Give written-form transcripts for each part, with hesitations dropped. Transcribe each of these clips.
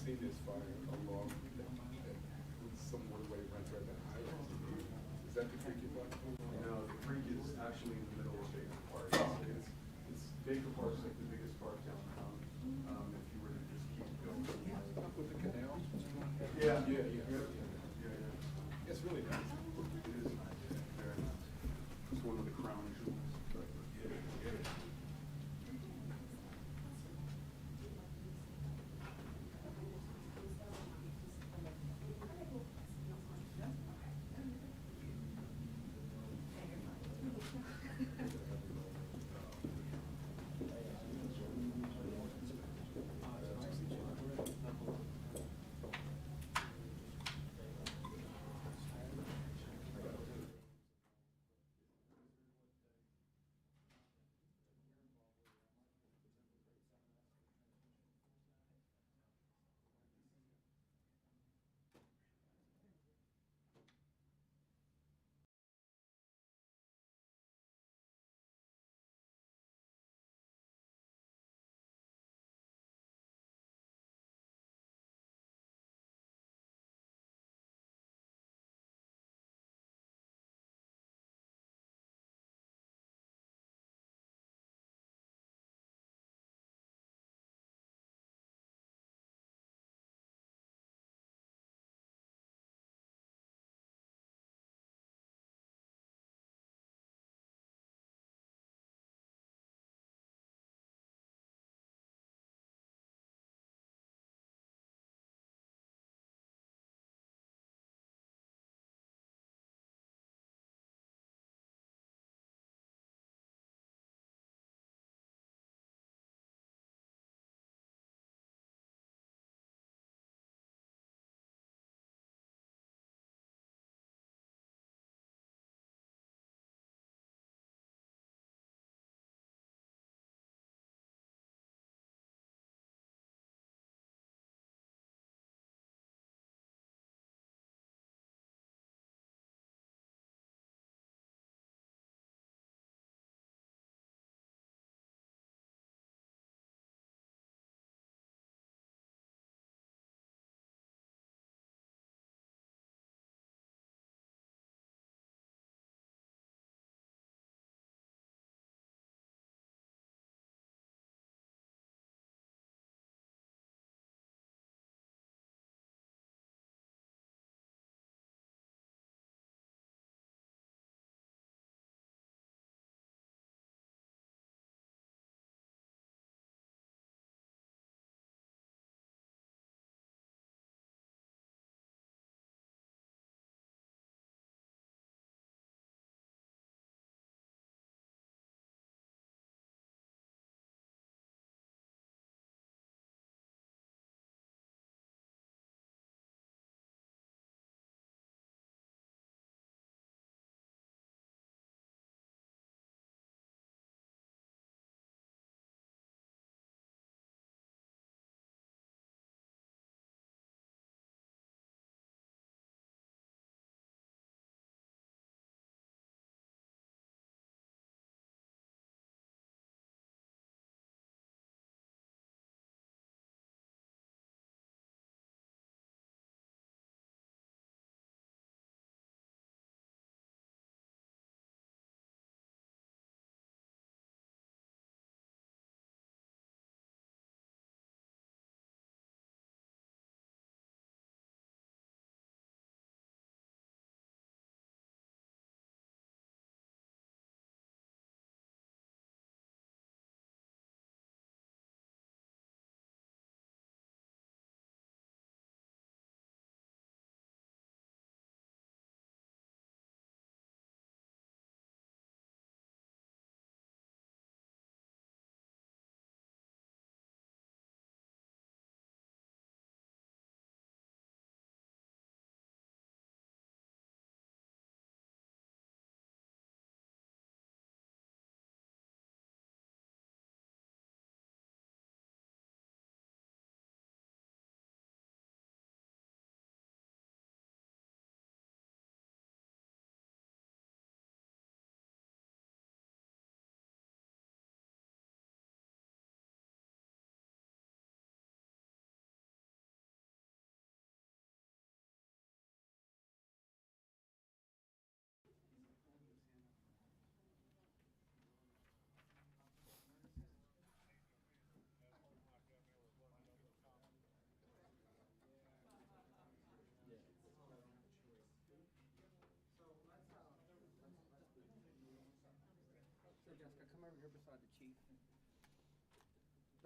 seen this fire alarm some waterway runs right behind it. Is that the creek you're talking about? No, the creek is actually in the middle of Baker Park. It's Baker Park's like the biggest park downtown. If you were to just keep going. Up with the canal? Yeah. Yeah. It's really nice. It is nice. Very nice. It's one of the crown jewels.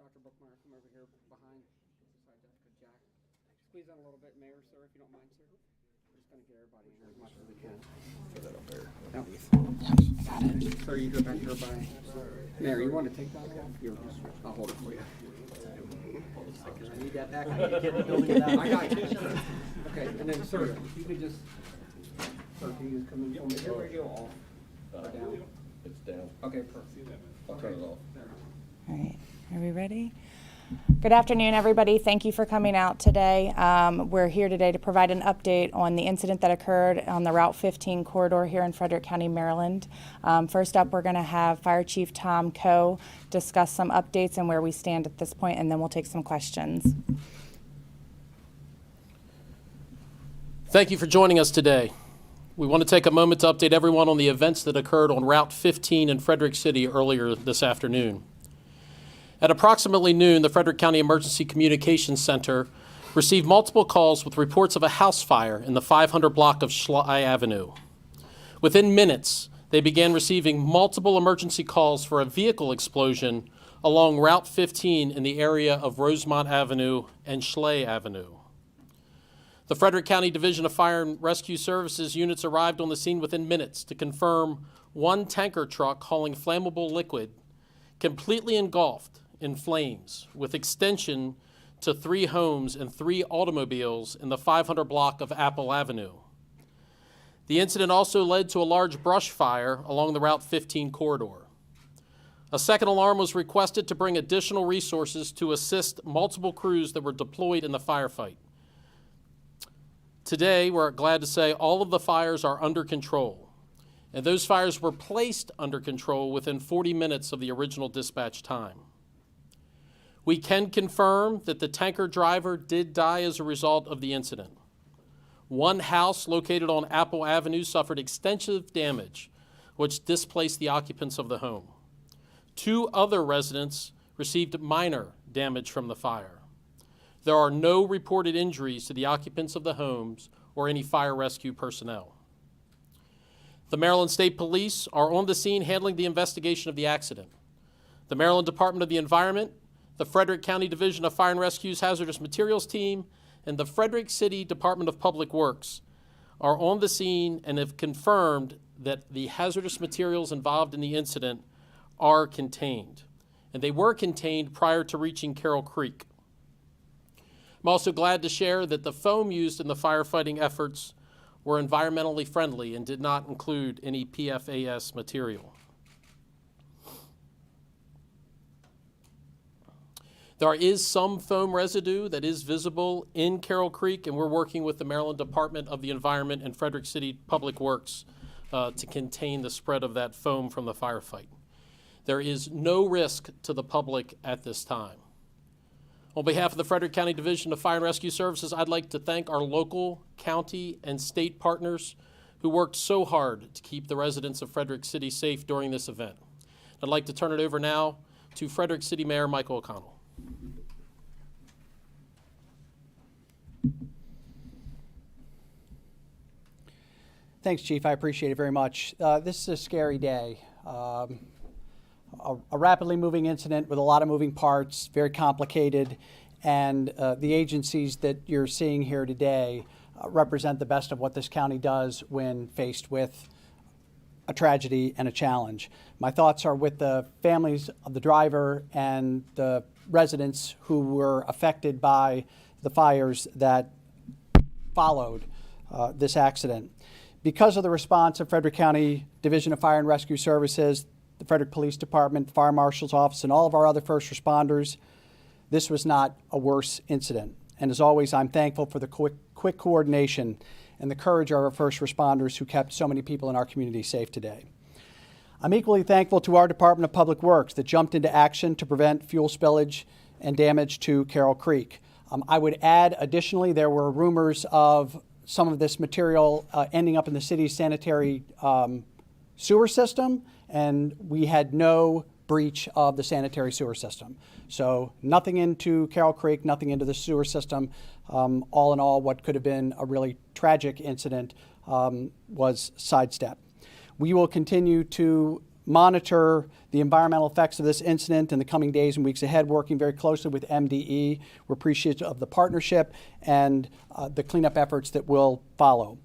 Dr. Bookmeyer, come over here behind, beside Jessica. Jack, squeeze in a little bit, Mayor, sir, if you don't mind, sir. We're just going to get everybody in here as much as we can. Put that up there. Got it. Sir, you go back here by. Mayor, you want to take that off? I'll hold it for you. I need that back. I need to get the building down. I got you. Okay, and then, sir, if you could just, sir, can you just come in for me? Is your radio off or down? It's down. Okay, perfect. I'll turn it off. All right, are we ready? Good afternoon, everybody. Thank you for coming out today. We're here today to provide an update on the incident that occurred on the Route 15 corridor here in Frederick County, Maryland. First up, we're going to have Fire Chief Tom Coe discuss some updates and where we stand at this point, and then we'll take some questions. Thank you for joining us today. We want to take a moment to update everyone on the events that occurred on Route 15 in Frederick City earlier this afternoon. At approximately noon, the Frederick County Emergency Communications Center received multiple calls with reports of a house fire in the 500 block of Schley Avenue. Within minutes, they began receiving multiple emergency calls for a vehicle explosion along Route 15 in the area of Rosemont Avenue and Schley Avenue. The Frederick County Division of Fire and Rescue Services units arrived on the scene within minutes to confirm one tanker truck hauling flammable liquid completely engulfed in flames with extension to 3 homes and 3 automobiles in the 500 block of Apple Avenue. The incident also led to a large brush fire along the Route 15 corridor. A second alarm was requested to bring additional resources to assist multiple crews that were deployed in the firefight. Today, we're glad to say all of the fires are under control, and those fires were placed under control within 40 minutes of the original dispatch time. We can confirm that the tanker driver did die as a result of the incident. One house located on Apple Avenue suffered extensive damage, which displaced the occupants of the home. 2 other residents received minor damage from the fire. There are no reported injuries to the occupants of the homes or any fire rescue personnel. The Maryland State Police are on the scene handling the investigation of the accident. The Maryland Department of the Environment, the Frederick County Division of Fire and Rescue's Hazardous Materials Team, and the Frederick City Department of Public Works are on the scene and have confirmed that the hazardous materials involved in the incident are contained. And they were contained prior to reaching Carroll Creek. I'm also glad to share that the foam used in the firefighting efforts were environmentally friendly and did not include any PFAS material. There is some foam residue that is visible in Carroll Creek, and we're working with the Maryland Department of the Environment and Frederick City Public Works to contain the spread of that foam from the firefight. There is no risk to the public at this time. On behalf of the Frederick County Division of Fire and Rescue Services, I'd like to thank our local, county, and state partners who worked so hard to keep the residents of Frederick City safe during this event. I'd like to turn it over now to Frederick City Mayor Michael O'Connell. Thanks, Chief. I appreciate it very much. This is a scary day. A rapidly moving incident with a lot of moving parts, very complicated, and the agencies that you're seeing here today represent the best of what this county does when faced with a tragedy and a challenge. My thoughts are with the families of the driver and the residents who were affected by the fires that followed this accident. Because of the response of Frederick County Division of Fire and Rescue Services, the Frederick Police Department, Fire Marshal's Office, and all of our other first responders, this was not a worse incident. And as always, I'm thankful for the quick coordination and the courage of our first responders who kept so many people in our community safe today. I'm equally thankful to our Department of Public Works that jumped into action to prevent fuel spillage and damage to Carroll Creek. I would add, additionally, there were rumors of some of this material ending up in the city's sanitary sewer system, and we had no breach of the sanitary sewer system. So nothing into Carroll Creek, nothing into the sewer system. All in all, what could have been a really tragic incident was sidestepped. We will continue to monitor the environmental effects of this incident in the coming days and weeks ahead, working very closely with MDE. We're appreciative of the partnership and the cleanup efforts that will follow.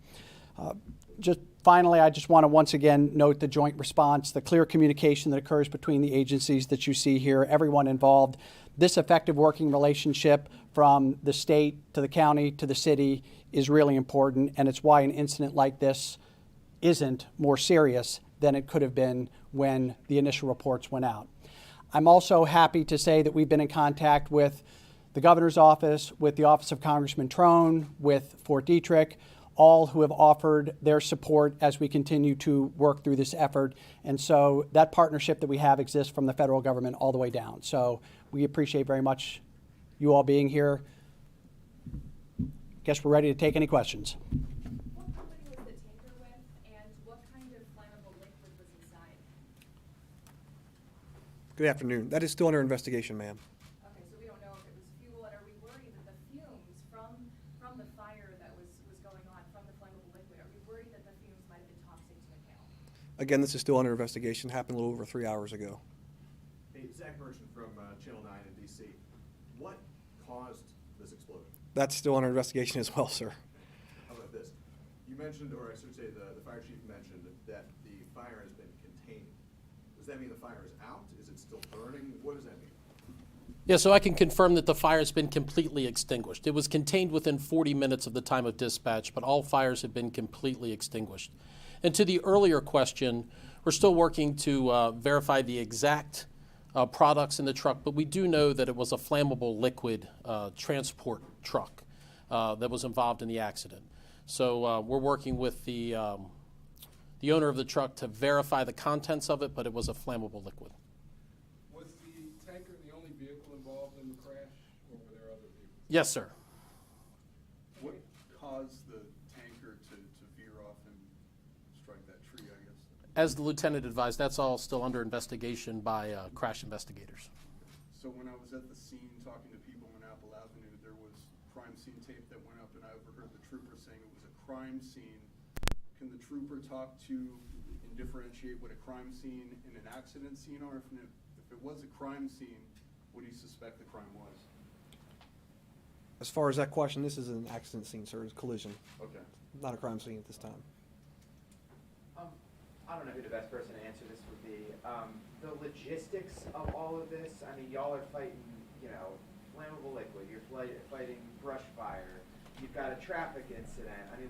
Just finally, I just want to once again note the joint response, the clear communication that occurs between the agencies that you see here, everyone involved. This effective working relationship from the state to the county to the city is really important, and it's why an incident like this isn't more serious than it could have been when the initial reports went out. I'm also happy to say that we've been in contact with the governor's office, with the office of Congressman Trone, with Fort Detrick, all who have offered their support as we continue to work through this effort. And so that partnership that we have exists from the federal government all the way down. So we appreciate very much you all being here. Guess we're ready to take any questions. What company was the tanker with, and what kind of flammable liquid was inside? Good afternoon. That is still under investigation, ma'am. Okay, so we don't know if it was fuel, and are we worried that the fumes from the fire that was going on, from the flammable liquid, are we worried that the fumes might have been toxic to inhale? Again, this is still under investigation. Happened a little over 3 hours ago. Hey, Zach Merchant from Channel 9 in D.C. What caused this explosion? That's still under investigation as well, sir. How about this? You mentioned, or I should say the fire chief mentioned that the fire has been contained. Does that mean the fire is out? Is it still burning? What does that mean? Yeah, so I can confirm that the fire has been completely extinguished. It was contained within 40 minutes of the time of dispatch, but all fires have been completely extinguished. And to the earlier question, we're still working to verify the exact products in the truck, but we do know that it was a flammable liquid transport truck that was involved in the accident. So we're working with the owner of the truck to verify the contents of it, but it was a flammable liquid. Was the tanker the only vehicle involved in the crash, or were there other vehicles? Yes, sir. What caused the tanker to veer off and strike that tree, I guess? As the lieutenant advised, that's all still under investigation by crash investigators. So when I was at the scene talking to people on Apple Avenue, there was crime scene tape that went up, and I overheard the trooper saying it was a crime scene. Can the trooper talk to and differentiate what a crime scene and an accident scene are? If it was a crime scene, what do you suspect the crime was? As far as that question, this is an accident scene, sir. It's a collision, Okay. not a crime scene at this time. I don't know who the best person to answer this would be. The logistics of all of this, I mean, y'all are fighting, flammable liquid, you're fighting brush fire, you've got a traffic incident. I mean,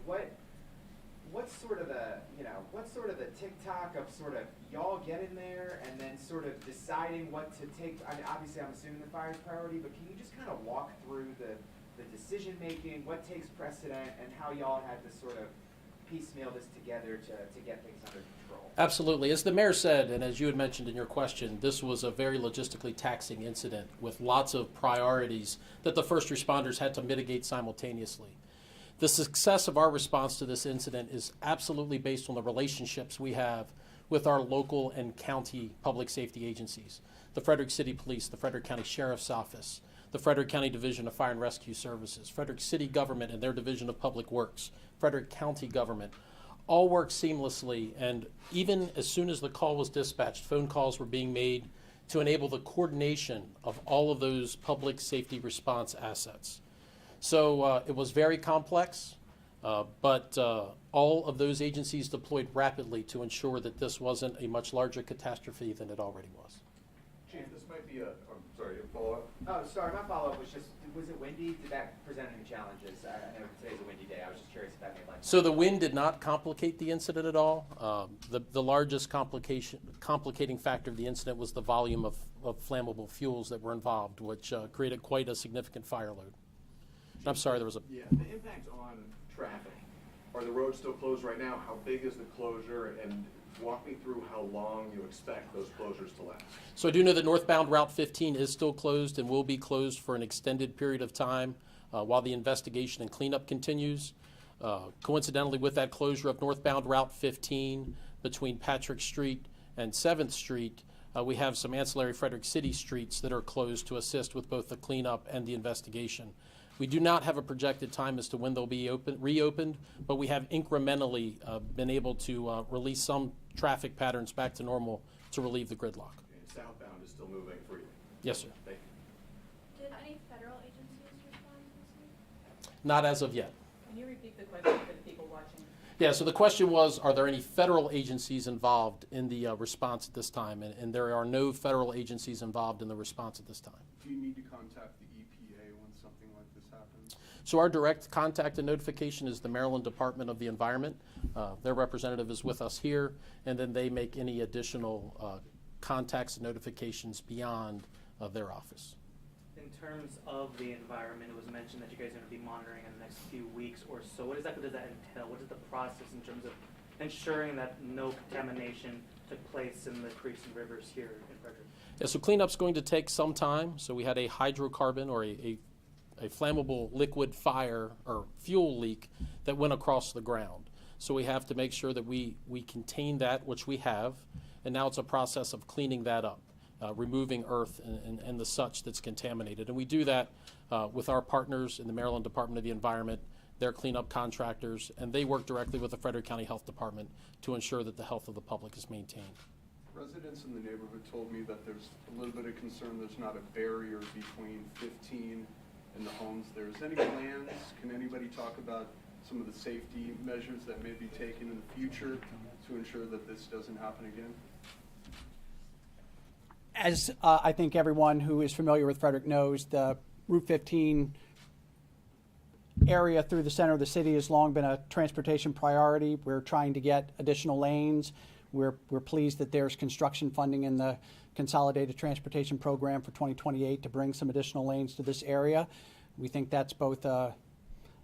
what's sort of the tick-tock of sort of y'all getting there and then sort of deciding what to take? I mean, obviously I'm assuming the fire's priority, but can you just kind of walk through the decision-making, what takes precedent, and how y'all had to sort of piecemeal this together to get things under control? Absolutely. As the mayor said, and as you had mentioned in your question, this was a very logistically taxing incident with lots of priorities that the first responders had to mitigate simultaneously. The success of our response to this incident is absolutely based on the relationships we have with our local and county public safety agencies, the Frederick City Police, the Frederick County Sheriff's Office, the Frederick County Division of Fire and Rescue Services, Frederick City Government and their Division of Public Works, Frederick County Government, all work seamlessly. And even as soon as the call was dispatched, phone calls were being made to enable the coordination of all of those public safety response assets. So it was very complex, but all of those agencies deployed rapidly to ensure that this wasn't a much larger catastrophe than it already was. Chief, this might be I'm sorry, a follow-up? Oh, sorry, my follow-up was just, was it windy? Did that present any challenges? I know today's a windy day. I was just curious if that made life. So the wind did not complicate the incident at all. The largest complicating factor of the incident was the volume of flammable fuels that were involved, which created quite a significant fire load. And I'm sorry, there was a... Yeah, the impact on traffic. Are the roads still closed right now? How big is the closure? And walk me through how long you expect those closures to last. So I do know that northbound Route 15 is still closed and will be closed for an extended period of time while the investigation and cleanup continues. Coincidentally, with that closure of northbound Route 15 between Patrick Street and 7th Street, we have some ancillary Frederick City streets that are closed to assist with both the cleanup and the investigation. We do not have a projected time as to when they'll be reopened, but we have incrementally been able to release some traffic patterns back to normal to relieve the gridlock. And southbound is still moving freely. Yes, sir. Thank you. Did any federal agencies respond this week? Not as of yet. Can you repeat the question for the people watching? Yeah, so the question was, are there any federal agencies involved in the response at this time? And there are no federal agencies involved in the response at this time. Do you need to contact the EPA when something like this happens? So our direct contact and notification is the Maryland Department of the Environment. Their representative is with us here, and then they make any additional contacts and notifications beyond their office. In terms of the environment, it was mentioned that you guys are going to be monitoring in the next few weeks or so. What does that entail? What is the process in terms of ensuring that no contamination took place in the creeks and rivers here in Frederick? Yeah, so cleanup's going to take some time. So we had a hydrocarbon or a flammable liquid fire or fuel leak that went across the ground. So we have to make sure that we contain that, which we have, and now it's a process of cleaning that up. Removing earth and the such that's contaminated. And we do that with our partners in the Maryland Department of the Environment, their cleanup contractors, and they work directly with the Frederick County Health Department to ensure that the health of the public is maintained. Residents in the neighborhood told me that there's a little bit of concern there's not a barrier between 15 and the homes there. Is any plans? Can anybody talk about some of the safety measures that may be taken in the future to ensure that this doesn't happen again? As I think everyone who is familiar with Frederick knows, the Route 15 area through the center of the city has long been a transportation priority. We're trying to get additional lanes. We're pleased that there's construction funding in the Consolidated Transportation Program for 2028 to bring some additional lanes to this area. We think that's both a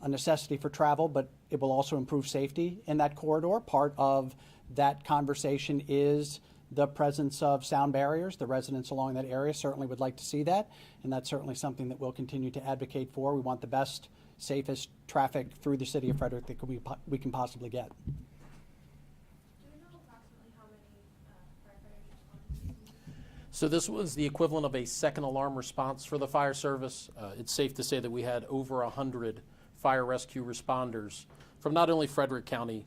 necessity for travel, but it will also improve safety in that corridor. Part of that conversation is the presence of sound barriers. The residents along that area certainly would like to see that, and that's certainly something that we'll continue to advocate for. We want the best, safest traffic through the city of Frederick that we can possibly get. Do we know approximately how many firefighters responded? So this was the equivalent of a second alarm response for the fire service. It's safe to say that we had over 100 fire rescue responders from not only Frederick County,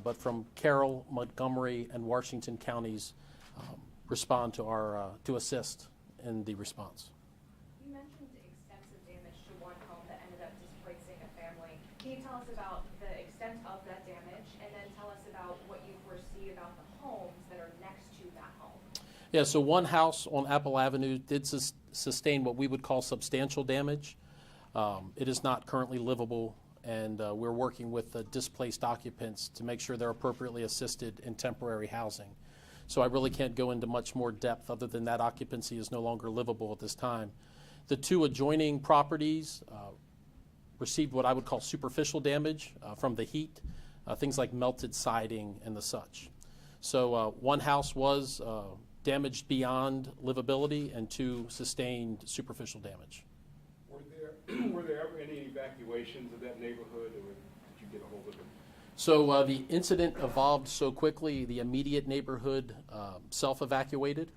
but from Carroll, Montgomery, and Washington counties respond to assist in the response. You mentioned extensive damage to one home that ended up displacing a family. Can you tell us about the extent of that damage, and then tell us about what you foresee about the homes that are next to that home? Yeah, so one house on Apple Avenue did sustain what we would call substantial damage. It is not currently livable, and we're working with the displaced occupants to make sure they're appropriately assisted in temporary housing. So I really can't go into much more depth other than that occupancy is no longer livable at this time. The two adjoining properties received what I would call superficial damage from the heat, things like melted siding and the such. So one house was damaged beyond livability, and two sustained superficial damage. Were there ever any evacuations of that neighborhood, or did you get a hold of it? So the incident evolved so quickly, the immediate neighborhood self-evacuated,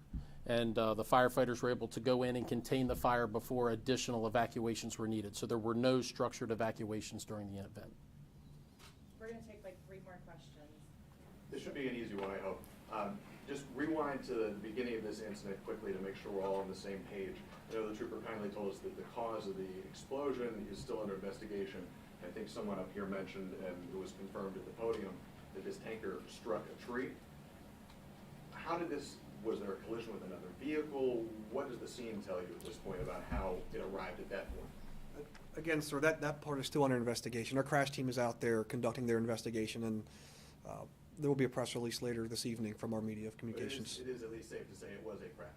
and the firefighters were able to go in and contain the fire before additional evacuations were needed. So there were no structured evacuations during the event. We're going to take like 3 more questions. This should be an easy one, I hope. Just rewind to the beginning of this incident quickly to make sure we're all on the same page. I know the trooper kindly told us that the cause of the explosion is still under investigation. I think someone up here mentioned, and it was confirmed at the podium, that this tanker struck a tree. How did this, was there a collision with another vehicle? What does the scene tell you at this point about how it arrived at that point? Again, sir, that part is still under investigation. Our crash team is out there conducting their investigation, and there will be a press release later this evening from our media of communications. It is at least safe to say it was a crash.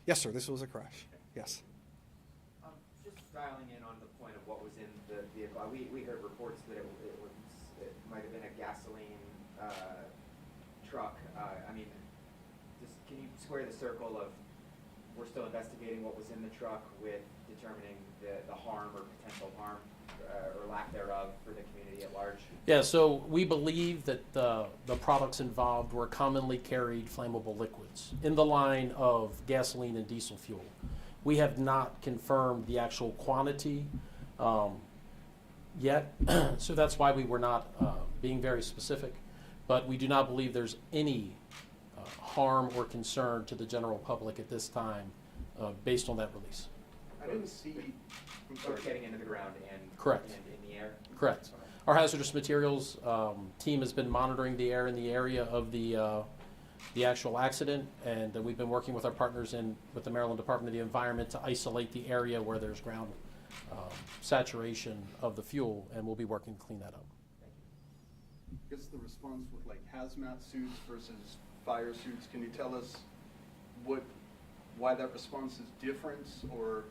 Yes, sir, this was a crash. Yes. Just dialing in on the point of what was in the vehicle, we heard reports that it might have been a gasoline truck. I mean, just can you square the circle of we're still investigating what was in the truck with determining the harm or potential harm or lack thereof for the community at large? Yeah, so we believe that the products involved were commonly carried flammable liquids in the line of gasoline and diesel fuel. We have not confirmed the actual quantity yet, so that's why we were not being very specific. But we do not believe there's any harm or concern to the general public at this time based on that release. I didn't see, I'm sorry. Getting into the ground and. Correct. And in the air? Correct. Our hazardous materials team has been monitoring the air in the area of the actual accident, and we've been working with our partners with the Maryland Department of the Environment to isolate the area where there's ground saturation of the fuel, and we'll be working to clean that up. I guess the response with like hazmat suits versus fire suits, can you tell us why that response is different, or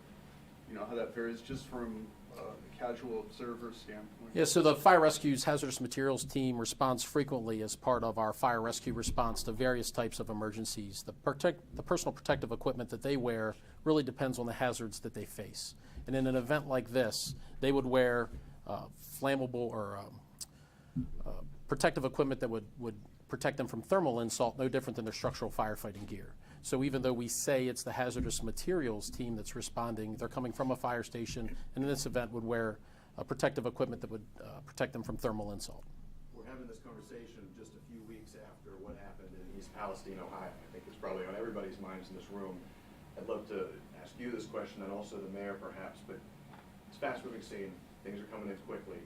how that varies just from a casual observer standpoint? Yeah, so the Fire Rescue's hazardous materials team responds frequently as part of our fire rescue response to various types of emergencies. The personal protective equipment that they wear really depends on the hazards that they face. And in an event like this, they would wear flammable or protective equipment that would protect them from thermal insult, no different than their structural firefighting gear. So even though we say it's the hazardous materials team that's responding, they're coming from a fire station, and in this event would wear protective equipment that would protect them from thermal insult. We're having this conversation just a few weeks after what happened in East Palestine, Ohio. I think it's probably on everybody's minds in this room. I'd love to ask you this question, and also the mayor perhaps, but it's a fast-moving scene. Things are coming in quickly.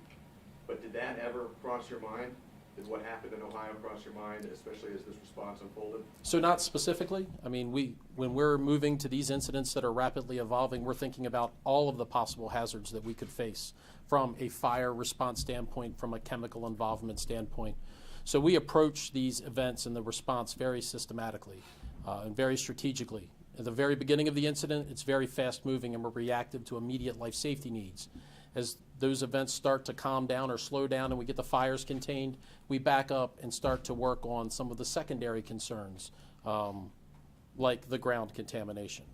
But did that ever cross your mind? Did what happened in Ohio cross your mind, especially as this response unfolded? So not specifically. I mean, when we're moving to these incidents that are rapidly evolving, we're thinking about all of the possible hazards that we could face from a fire response standpoint, from a chemical involvement standpoint. So we approach these events and the response very systematically and very strategically. At the very beginning of the incident, it's very fast moving and we're reactive to immediate life safety needs. As those events start to calm down or slow down and we get the fires contained, we back up and start to work on some of the secondary concerns, like the ground contamination.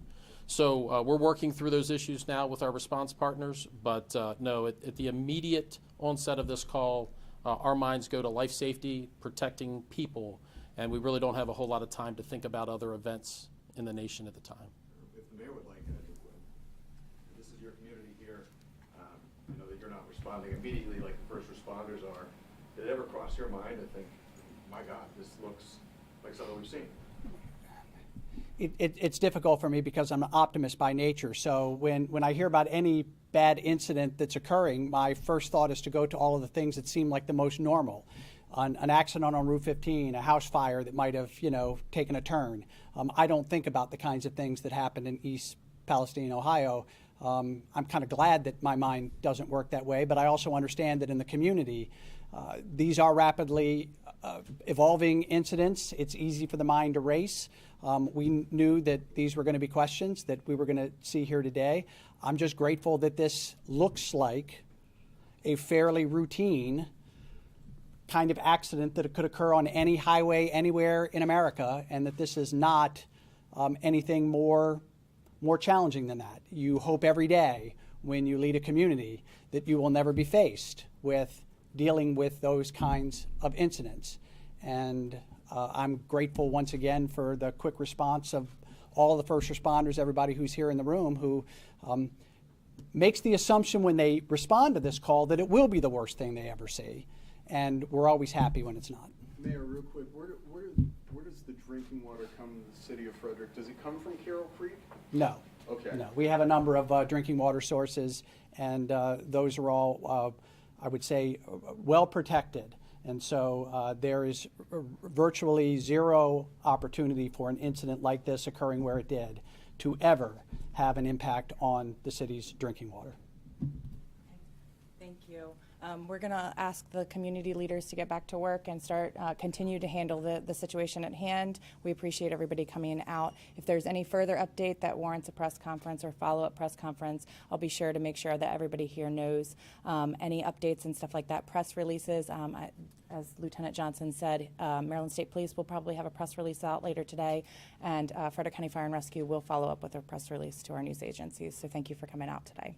So we're working through those issues now with our response partners, but no, at the immediate onset of this call, our minds go to life safety, protecting people, and we really don't have a whole lot of time to think about other events in the nation at the time. If the mayor would like, this is your community here, that you're not responding immediately like the first responders are. Did it ever cross your mind to think, my God, this looks like something we've seen? It's difficult for me because I'm an optimist by nature. So when I hear about any bad incident that's occurring, my first thought is to go to all of the things that seem like the most normal. An accident on Route 15, a house fire that might have, taken a turn. I don't think about the kinds of things that happened in East Palestine, Ohio. I'm kind of glad that my mind doesn't work that way, but I also understand that in the community, these are rapidly evolving incidents. It's easy for the mind to race. We knew that these were going to be questions that we were going to see here today. I'm just grateful that this looks like a fairly routine kind of accident that could occur on any highway anywhere in America, and that this is not anything more challenging than that. You hope every day when you lead a community that you will never be faced with dealing with those kinds of incidents. And I'm grateful once again for the quick response of all the first responders, everybody who's here in the room, who makes the assumption when they respond to this call that it will be the worst thing they ever see. And we're always happy when it's not. Mayor, real quick, where does the drinking water come in the city of Frederick? Does it come from Carroll Creek? No. Okay. No. We have a number of drinking water sources, and those are all, I would say, well protected. And so there is virtually zero opportunity for an incident like this occurring where it did to ever have an impact on the city's drinking water. Thank you. We're going to ask the community leaders to get back to work and continue to handle the situation at hand. We appreciate everybody coming out. If there's any further update that warrants a press conference or follow-up press conference, I'll be sure to make sure that everybody here knows any updates and stuff like that. Press releases, as Lieutenant Johnson said, Maryland State Police will probably have a press release out later today, and Frederick County Fire and Rescue will follow up with a press release to our news agencies. So thank you for coming out today.